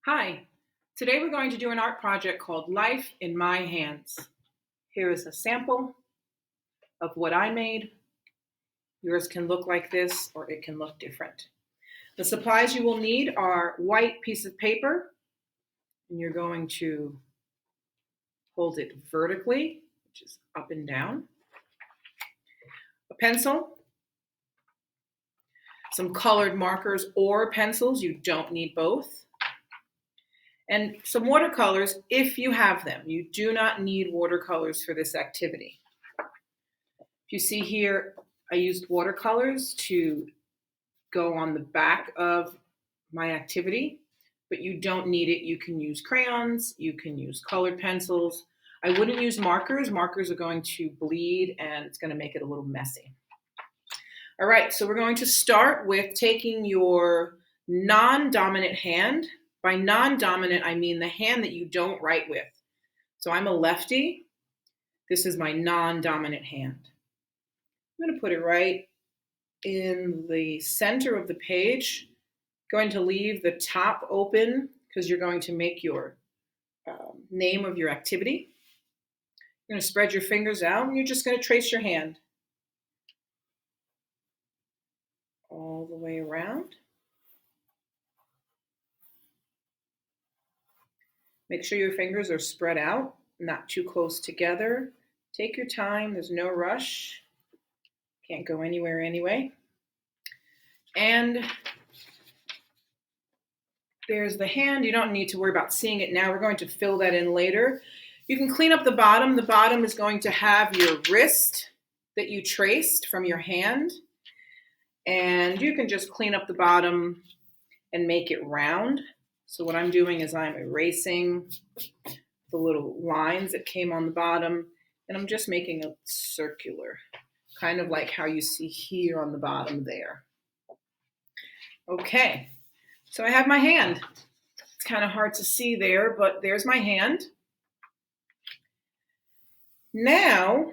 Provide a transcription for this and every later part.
Hi, today we're going to do an art project called Life in My Hands. Here is a sample of what I made. Yours can look like this or it can look different. The supplies you will need are white piece of paper, and you're going to hold it vertically, which is up and down, a pencil, some colored markers or pencils, you don't need both, and some watercolors if you have them. You do not need watercolors for this activity. If you see here, I used watercolors to go on the back of my activity, but you don't need it. You can use crayons, you can use colored pencils. I wouldn't use markers. Markers are going to bleed and it's going to make it a little messy. All right, so we're going to start with taking your non-dominant hand. By non-dominant, I mean the hand that you don't write with. So I'm a lefty. This is my non-dominant hand. I'm going to put it right in the center of the page. Going to leave the top open because you're going to make your name of your activity. You're going to spread your fingers out and you're just going to trace your hand all the way around. Make sure your fingers are spread out, not too close together. Take your time, there's no rush. Can't go anywhere anyway. And there's the hand. You don't need to worry about seeing it now. We're going to fill that in later. You can clean up the bottom. The bottom is going to have your wrist that you traced from your hand. And you can just clean up the bottom and make it round. So what I'm doing is I'm erasing the little lines that came on the bottom, and I'm just making a circular, kind of like how you see here on the bottom there. Okay, so I have my hand. It's kind of hard to see there, but there's my hand. Now,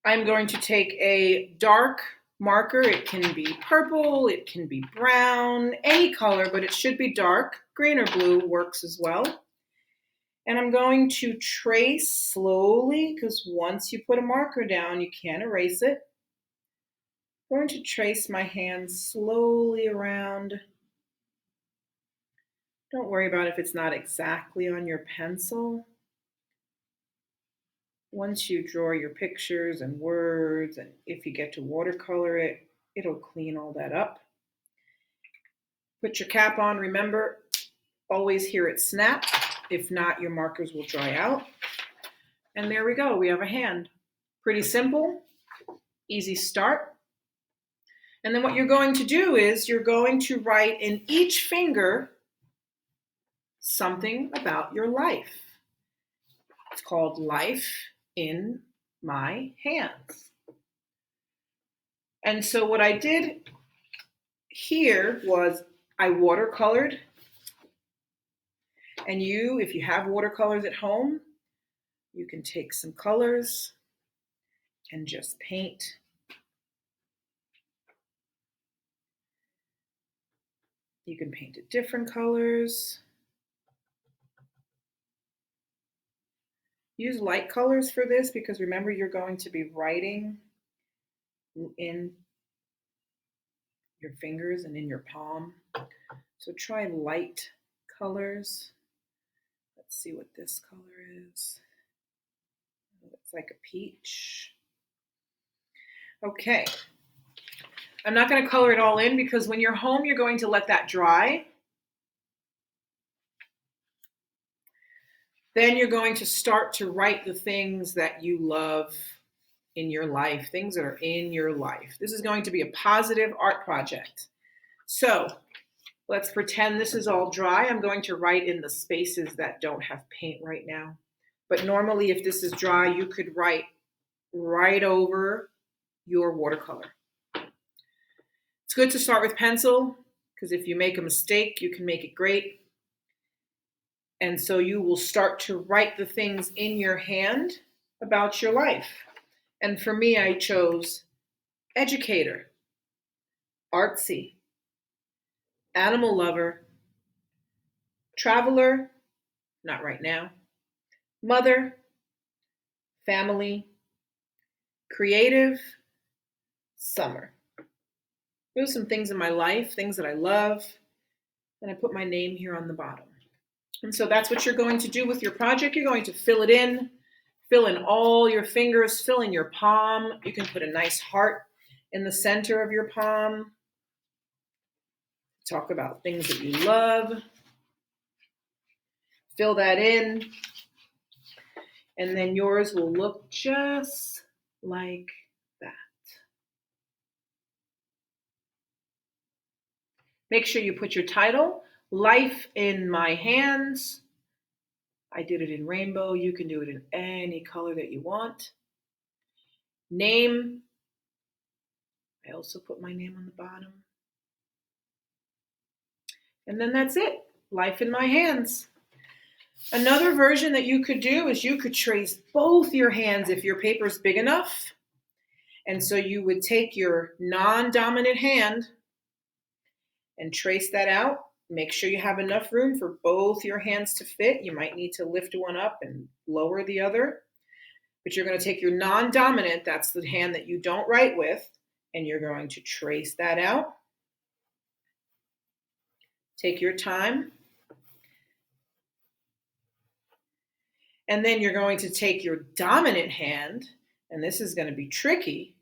I'm going to take a dark marker. It can be purple, it can be brown, any color, but it should be dark. Green or blue works as well. And I'm going to trace slowly, because once you put a marker down, you can't erase it. I'm going to trace my hand slowly around. Don't worry about if it's not exactly on your pencil. Once you draw your pictures and words, and if you get to watercolor it, it'll clean all that up. Put your cap on. Remember, always hear it snap. If not, your markers will dry out. And there we go. We have a hand. Pretty simple, easy start. And then what you're going to do is you're going to write in each finger something about your life. It's called Life in My Hands. And so what I did here was I watercolored. And you, if you have watercolors at home, you can take some colors and just paint. You can paint it different colors. Use light colors for this because remember you're going to be writing in your fingers and in your palm. So try light colors. Let's see what this color is. It's like a peach. Okay. I'm not going to color it all in because when you're home, you're going to let that dry. Then you're going to start to write the things that you love in your life, things that are in your life. This is going to be a positive art project. So let's pretend this is all dry. I'm going to write in the spaces that don't have paint right now. But normally if this is dry, you could write right over your watercolor. It's good to start with pencil because if you make a mistake, you can make it great. And so you will start to write the things in your hand about your life. And for me, I chose educator, artsy, animal lover, traveler, not right now, mother, family, creative, summer. Those are some things in my life, things that I love, and I put my name here on the bottom. And so that's what you're going to do with your project. You're going to fill it in, fill in all your fingers, fill in your palm. You can put a nice heart in the center of your palm. Talk about things that you love. Fill that in. And then yours will look just like that. Make sure you put your title, Life in My Hands. I did it in rainbow. You can do it in any color that you want. Name. I also put my name on the bottom. And then that's it. Life in My Hands. Another version that you could do is you could trace both your hands if your paper is big enough. And so you would take your non-dominant hand and trace that out. Make sure you have enough room for both your hands to fit. You might need to lift one up and lower the other. But you're going to take your non-dominant, that's the hand that you don't write with, and you're going to trace that out. Take your time. And then you're going to take your dominant hand, and this is going to be tricky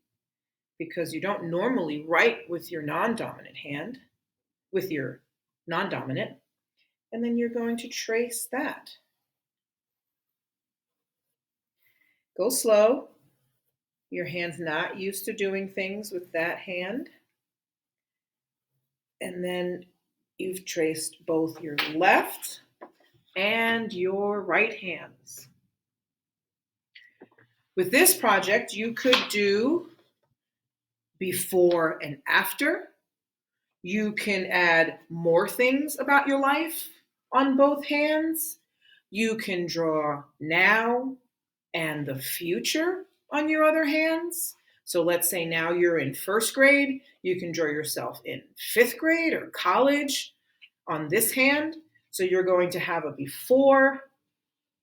because you don't normally write with your non-dominant hand, with your non-dominant, and then you're going to trace that. Go slow. Your hand's not used to doing things with that hand. And then you've traced both your left and your right hands. With this project, you could do before and after. You can add more things about your life on both hands. You can draw now and the future on your other hands. So let's say now you're in first grade. You can draw yourself in fifth grade or college on this hand. So you're going to have a before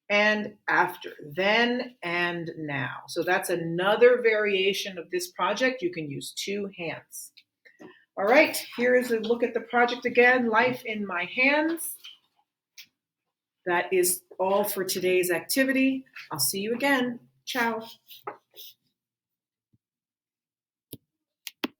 and after, then and now. So that's another variation of this project. You can use two hands. All right, here is a look at the project again, Life in My Hands. That is all for today's activity. I'll see you again. Ciao.